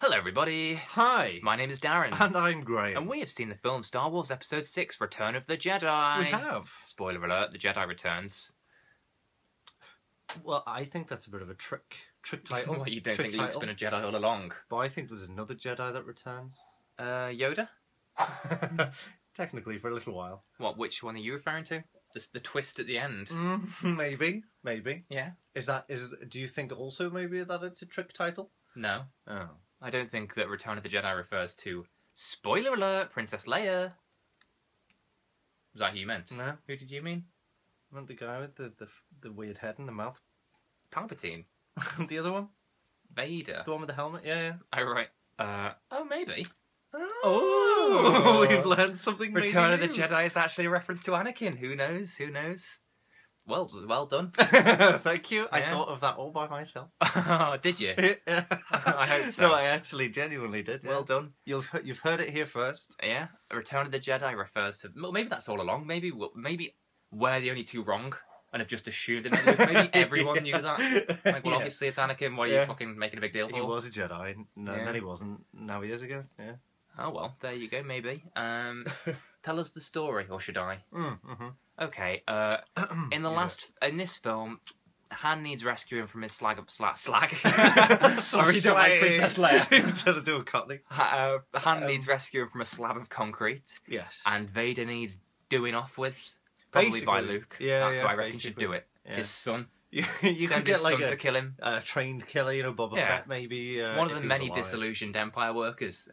Hello everybody, Hi, my name is Darren. and I'm Graham. And we have seen the film Star Wars Episode 6, Return of the Jedi. We have. Spoiler alert, the Jedi returns. Well, I think that's a bit of a trick title. What, you don't trick think Luke's been a Jedi all along? But I think there's another Jedi that returns. Yoda? Technically, for a little while. What, which one are you referring to? Just the twist at the end? Maybe. Yeah. Do you think also maybe that it's a trick title? No. Oh. I don't think that Return of the Jedi refers to, spoiler alert, Princess Leia. Was that who you meant? No. Who did you mean? I meant the guy with the weird head and the mouth. Palpatine. The other one? Vader. The one with the helmet? Yeah. Oh, right. Oh, maybe. Oh, we've learned something maybe Return of the new. Jedi is actually a reference to Anakin. Who knows? Who knows? Well done. Thank you. I Yeah. thought of that all by myself. Did you? I hope so. No, I actually genuinely did. Well done. You've heard it here first. Yeah. Return of the Jedi refers to... Well, maybe that's all along. Maybe we're the only two wrong and have just assumed it. Maybe everyone knew that. Like, well, obviously it's Anakin. What are you fucking making a big deal for? He was a Jedi. No, Yeah. then he wasn't. Now he is again. Yeah. Oh, well, there you go, maybe. Tell us the story, or should I? Okay, in this film, Han needs rescuing from his slag. I really don't like Princess Leia. Instead of doing Cotley. Han needs rescuing from a slab of concrete. Yes. And Vader needs doing off with, probably by Basically. Luke. Yeah, That's yeah, who I reckon should do it. Yeah. His son. you Send could get his like son to kill him. a trained killer, Boba Yeah. Fett maybe. One of if the he many was alive. disillusioned Empire workers,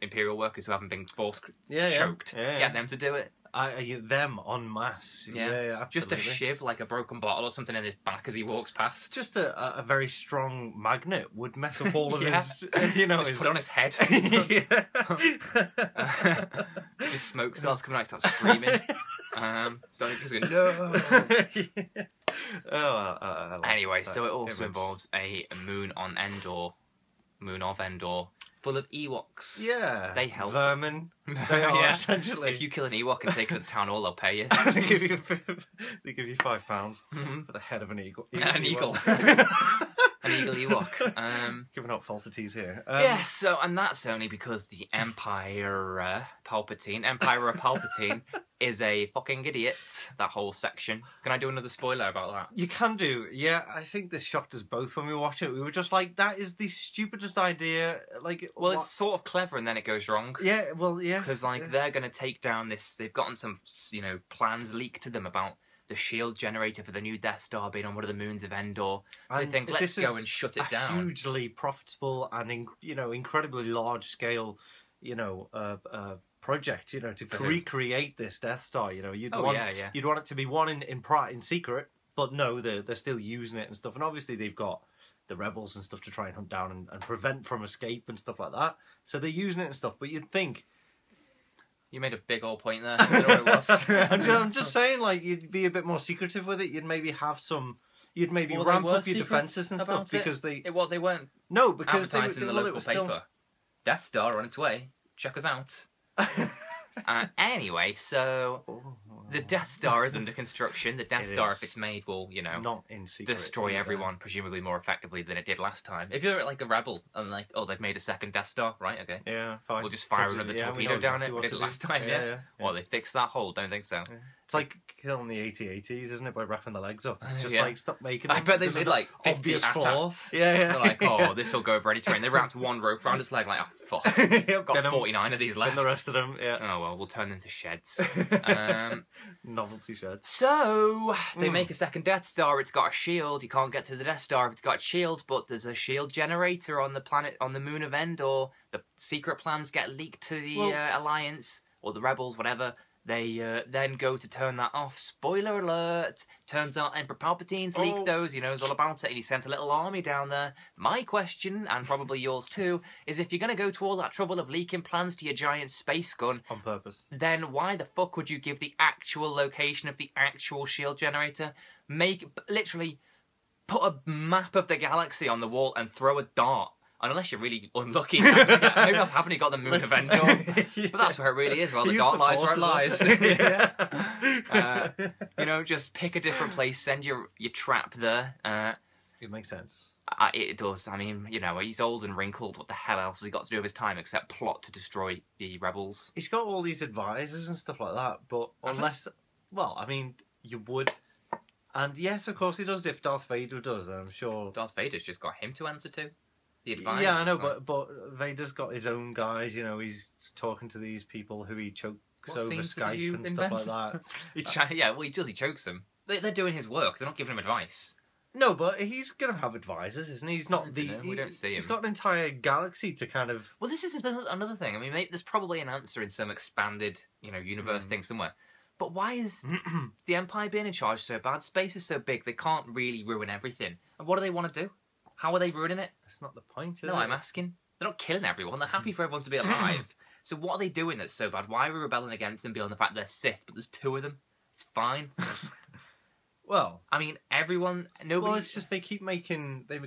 Imperial workers who haven't been force Yeah, yeah. choked. Yeah, yeah. Get them to do it. Them en masse. Yeah. Yeah, Just a absolutely. shiv, like a broken bottle or something in his back as he walks past. Just a very strong magnet would mess up all of Yeah. his, Just put it on his head. Just smoke starts coming out, starts screaming. He's going, no. Anyway, so it also involves a moon of Endor, full of Ewoks. Yeah. They help. Vermin. They are, Yeah. essentially. If you kill an Ewok and take it to the town hall, they'll pay you. they give you £5 for the head of an eagle. An eagle. An eagle Ewok. Giving out falsities here. Yeah, and that's only because the Emperor Palpatine is a fucking idiot, that whole section. Can I do another spoiler about that? You can do. Yeah, I think this shocked us both when we watched it. We were just like, that is the stupidest idea. Like, Well, it's sort of clever and then it goes wrong. Yeah, well, yeah. Because, they're going to take down this... They've gotten some, plans leaked to them about the shield generator for the new Death Star being on one of the moons of Endor. So they think, let's go and shut it down. Hugely profitable and, incredibly large-scale, project, to recreate this Death Star. You'd want it to be one in secret, but no, they're still using it and stuff. And obviously they've got the rebels and stuff to try and hunt down and prevent from escape and stuff like that. So they're using it and stuff. But you'd think... You made a big old point there. I don't know what it was. I'm just saying, you'd be a bit more secretive with it. You'd maybe have some... You'd maybe ramp up your defences and stuff because they weren't. No, because they advertised in the local paper. Death Star on its way. Check us out. Anyway, so the Death Star is under construction. The Death Star, if it's made, will not in secret, destroy everyone, presumably more effectively than it did last time. If you're like a rebel and they've made a second Death Star, right? Okay. Yeah, fine. We'll just fire another torpedo down it. We did it last time. Yeah. Well, they fixed that hole. Don't think so. Yeah. It's like killing the AT-ATs, isn't it? By wrapping the legs up. It's just stop making them. I bet they made 50 obvious flaws. Yeah. They're like, oh, this will go over any terrain. They wrapped one rope around his leg, like, oh, fuck. Got 49 of these left. And the rest of them, yeah. Oh, well, we'll turn them to sheds. Novelty sheds. So, they make a second Death Star. It's got a shield. You can't get to the Death Star if it's got a shield, but there's a shield generator on the planet, on the moon of Endor. The secret plans get leaked to the Alliance, or the Rebels, whatever. They then go to turn that off. Spoiler alert! Turns out Emperor Palpatine's leaked those. He knows all about it, and he sent a little army down there. My question, and probably yours too, is if you're going to go to all that trouble of leaking plans to your giant space gun... On purpose. Then why the fuck would you give the actual location of the actual shield generator? Literally, put a map of the galaxy on the wall and throw a dart. And unless you're really unlucky, maybe that's happened, you got the moon of Endor. But that's where it really is, well, the dart lies where it lies. Just pick a different place, send your trap there. It makes sense. It does. I mean, you know, he's old and wrinkled. What the hell else has he got to do with his time except plot to destroy the rebels? He's got all these advisors and stuff like that, but unless... Well, I mean, you would... And yes, of course he does. If Darth Vader does, then I'm sure... Darth Vader's just got him to answer to. The advisors. Yeah, I know, but Vader's got his own guys, you know, he's talking to these people who he chokes over Skype and stuff like that. Yeah, well, he does. He chokes them. They're doing his work. They're not giving him advice. No, but he's going to have advisors, isn't he? He's not we don't see him. He's got an entire galaxy to kind of... Well, this is another thing. I mean, there's probably an answer in some expanded, you know, universe thing somewhere. But why is the Empire being in charge so bad? Space is so big, they can't really ruin everything. And what do they want to do? How are they ruining it? That's not the point, is it? No, I'm asking. They're not killing everyone. They're happy for everyone to be alive. So what are they doing that's so bad? Why are we rebelling against them beyond the fact they're Sith, but there's 2 of them? It's fine. Well, I mean, nobody... Well, it's just they would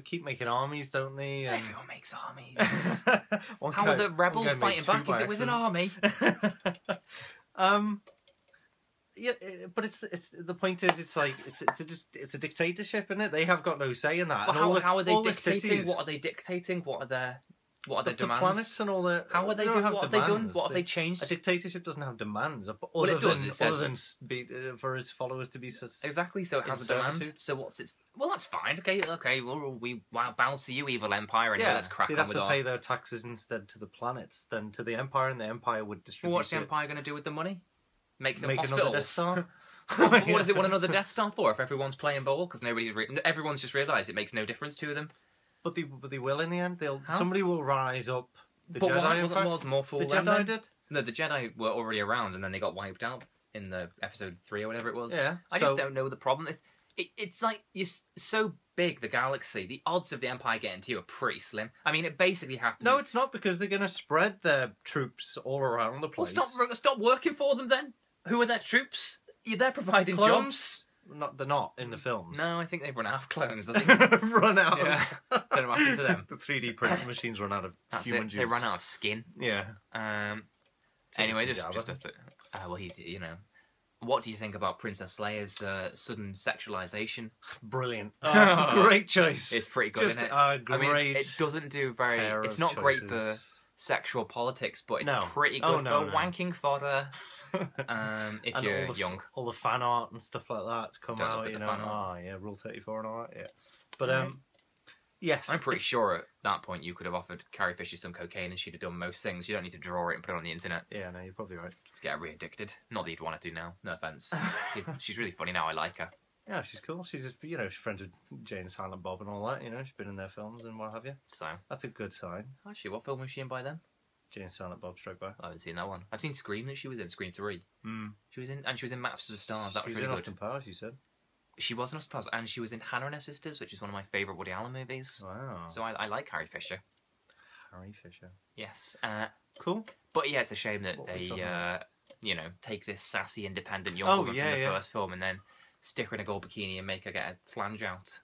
keep making armies, don't they? And... Everyone makes armies. How are the rebels fighting back? Is it with an army? Yeah, but it's the point is it's a dictatorship, isn't it? They have got no say in that. Well, how are they dictating? What are they dictating? What are their demands? The planets and all the... How are they doing? What have they done? What have they changed? A dictatorship doesn't have demands. Well, it does. It says other than for his followers to be... Exactly, so it has a demand. So what's its... Well, that's fine. Okay, well, we bow to you, evil Empire, and let's crack on with they'd have to pay their taxes instead to the planets than to the Empire, and the Empire would distribute Well, what's the Empire going to do with the money? Make hospitals. Another Death Star? What does it want another Death Star for if everyone's playing ball? Because everyone's just realised it makes no difference to them. But they will in the end. Somebody will rise up. The Jedi, the Jedi did? No, the Jedi were already around and then they got wiped out in the episode 3 or whatever it was. Yeah. I just don't know the problem. It's like, you're so big, the galaxy, the odds of the Empire getting to you are pretty slim. I mean, it basically happens... No, it's not, because they're going to spread their troops all around the place. Well, stop working for them then. Who are their troops? They're providing jobs. They're not in the films. No, I think they've run out of clones. Run out. Yeah. Don't know what happened to them. The 3D printing machines run out of human juice. They run out of skin. Yeah. Anyway, just well, he's, you know. What do you think about Princess Leia's sudden sexualization? Brilliant. Oh, great choice. It's pretty good, isn't it? Great. I mean, it doesn't do very... It's not great for sexual politics, but it's pretty good for wanking fodder. If you're young. All the fan art and stuff like that to come out, you know. Rule 34 and all that, yeah. But, yes. I'm pretty sure at that point you could have offered Carrie Fisher some cocaine and she'd have done most things. You don't need to draw it and put it on the internet. Yeah, no, you're probably right. Just get her re-addicted. Not that you'd want to do now. No offence. She's really funny now. I like her. Yeah, she's cool. She's friends with Jane Silent Bob and all that, you know. She's been in their films and what have you. So. That's a good sign. Actually, what film was she in by then? Jane Silent Bob Strike Back. I haven't seen that one. I've seen Scream that she was in, Scream 3. She was in Maps to the Stars. That was really good. Austin Powers, you said? She was in Austin Powers, and she was in Hannah and Her Sisters, which is one of my favourite Woody Allen movies. Wow. So I like Carrie Fisher. Harry Fisher. Yes. Cool. But yeah, it's a shame that they, take this sassy, independent young woman from the first film and then stick her in a gold bikini and make her get a flange out.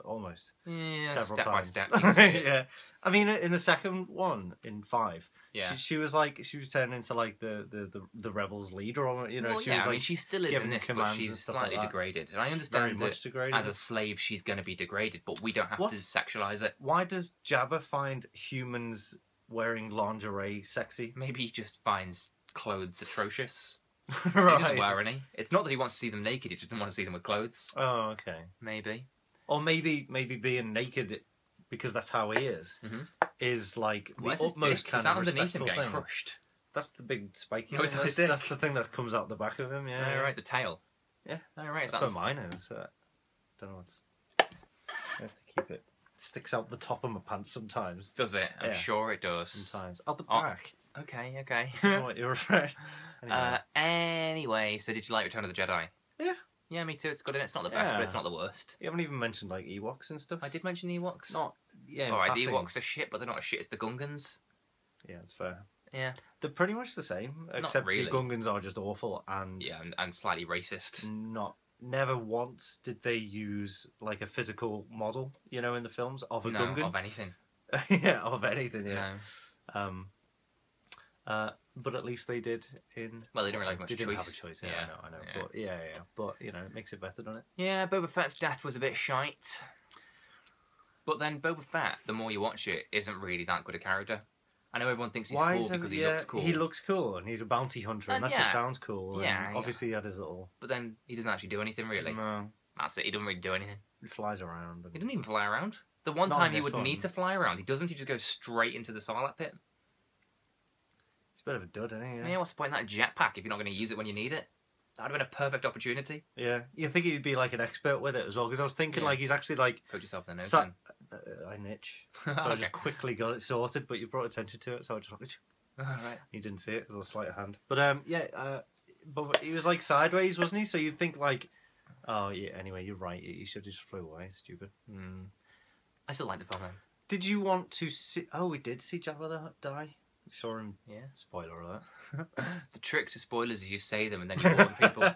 Almost. Yeah, several step times. by step. Yeah. I mean, in the second one, in 5, yeah, she was turning into like the rebels leader, or you know, well, she was like. I mean, she still is in this, but she's slightly degraded. And I understand that as a slave, she's going to be degraded, but we don't have to sexualize it. Why does Jabba find humans wearing lingerie sexy? Maybe he just finds clothes atrocious. Right. He doesn't wear any. It's not that he wants to see them naked; he just doesn't want to see them with clothes. Oh, okay. Maybe. Or maybe being naked, because that's how he is, is like the utmost kind of respectful thing. Crushed? That's the big spiky. Oh, that's the thing that comes out the back of him. Yeah. Oh, right, the tail. Yeah. Oh, right. That's where mine is. Don't know what's. I have to keep it. It sticks out the top of my pants sometimes. Does it? I'm sure it does. Sometimes out the back. Okay. What, you're afraid? Anyway, so did you like Return of the Jedi? Yeah. Yeah, me too. It's good, and it's not the best, but it's not the worst. You haven't even mentioned like Ewoks and stuff. I did mention the Ewoks. Alright, the Ewoks are shit, but they're not as shit as the Gungans. Yeah, it's fair. Yeah, they're pretty much the same, except the Gungans are just awful and and slightly racist. Never once did they use like a physical model, you know, in the films of a Gungan. Of anything. Yeah, of anything. Yeah. No. But at least they did in... Well, they didn't really have much choice. They didn't have a choice, I know. Yeah. But, But, you know, it makes it better, doesn't it? Yeah, Boba Fett's death was a bit shite. But then Boba Fett, the more you watch it, isn't really that good a character. I know everyone thinks he's cool because he looks cool. He looks cool, and he's a bounty hunter, and that just sounds cool. Yeah, and obviously he had his little... But then he doesn't actually do anything, really. No. That's it, he doesn't really do anything. He flies around. He didn't even fly around. The one time he would need to fly around, he doesn't, he just goes straight into the Sarlacc pit. It's a bit of a dud, isn't he? Yeah, what's the point in that jetpack if you're not going to use it when you need it? That would have been a perfect opportunity. Yeah. You think he'd be like an expert with it as well? Because I was thinking like he's actually like... Poke yourself in the nose I niche. So I just quickly got it sorted, but you brought attention to it, so I just like... Right. He didn't see it, it was a sleight of hand. But but he was like sideways, wasn't he? So you'd think like... Oh, yeah, anyway, you're right. You should have just flew away. Stupid. I still like the film, though. Did you want to see... Oh, we did see Jabba the Hutt die? You saw him... Yeah. Spoiler alert. The trick to spoilers is you say them and then you warn people.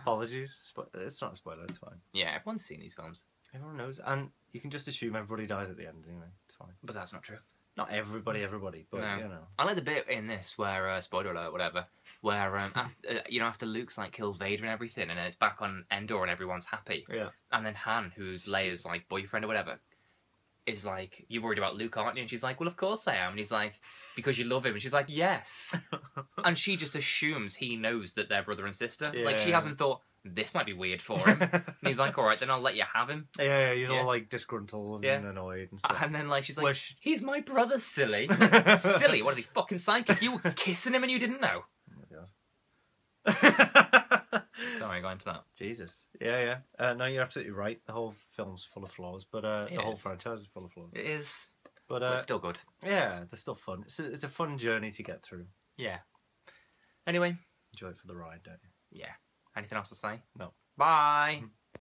Apologies. It's not a spoiler, it's fine. Yeah, everyone's seen these films. Everyone knows. And you can just assume everybody dies at the end anyway. It's fine. But that's not true. Not everybody, but no. You know. I like the bit in this where, spoiler alert, whatever, where, after Luke's, like, killed Vader and everything, and then it's back on Endor and everyone's happy. Yeah. And then Han, who's Leia's, like, boyfriend or whatever, is like, you're worried about Luke, aren't you? And she's like, well, of course I am. And he's like, because you love him. And she's like, yes. And she just assumes he knows that they're brother and sister. Yeah. Like, she hasn't thought, this might be weird for him. And he's like, all right, then I'll let you have him. Yeah, he's all, like, disgruntled and annoyed and stuff. And then, like, she's like, he's my brother, silly. Silly? What is he, fucking psychic? You were kissing him and you didn't know? Oh, my God. Sorry, I got into that. Jesus. Yeah. No, you're absolutely right. The whole film's full of flaws, but the whole franchise is full of flaws. It is. But it's still good. Yeah, they're still fun. It's a fun journey to get through. Yeah. Anyway. Enjoy it for the ride, don't you? Yeah. Anything else to say? No. Bye.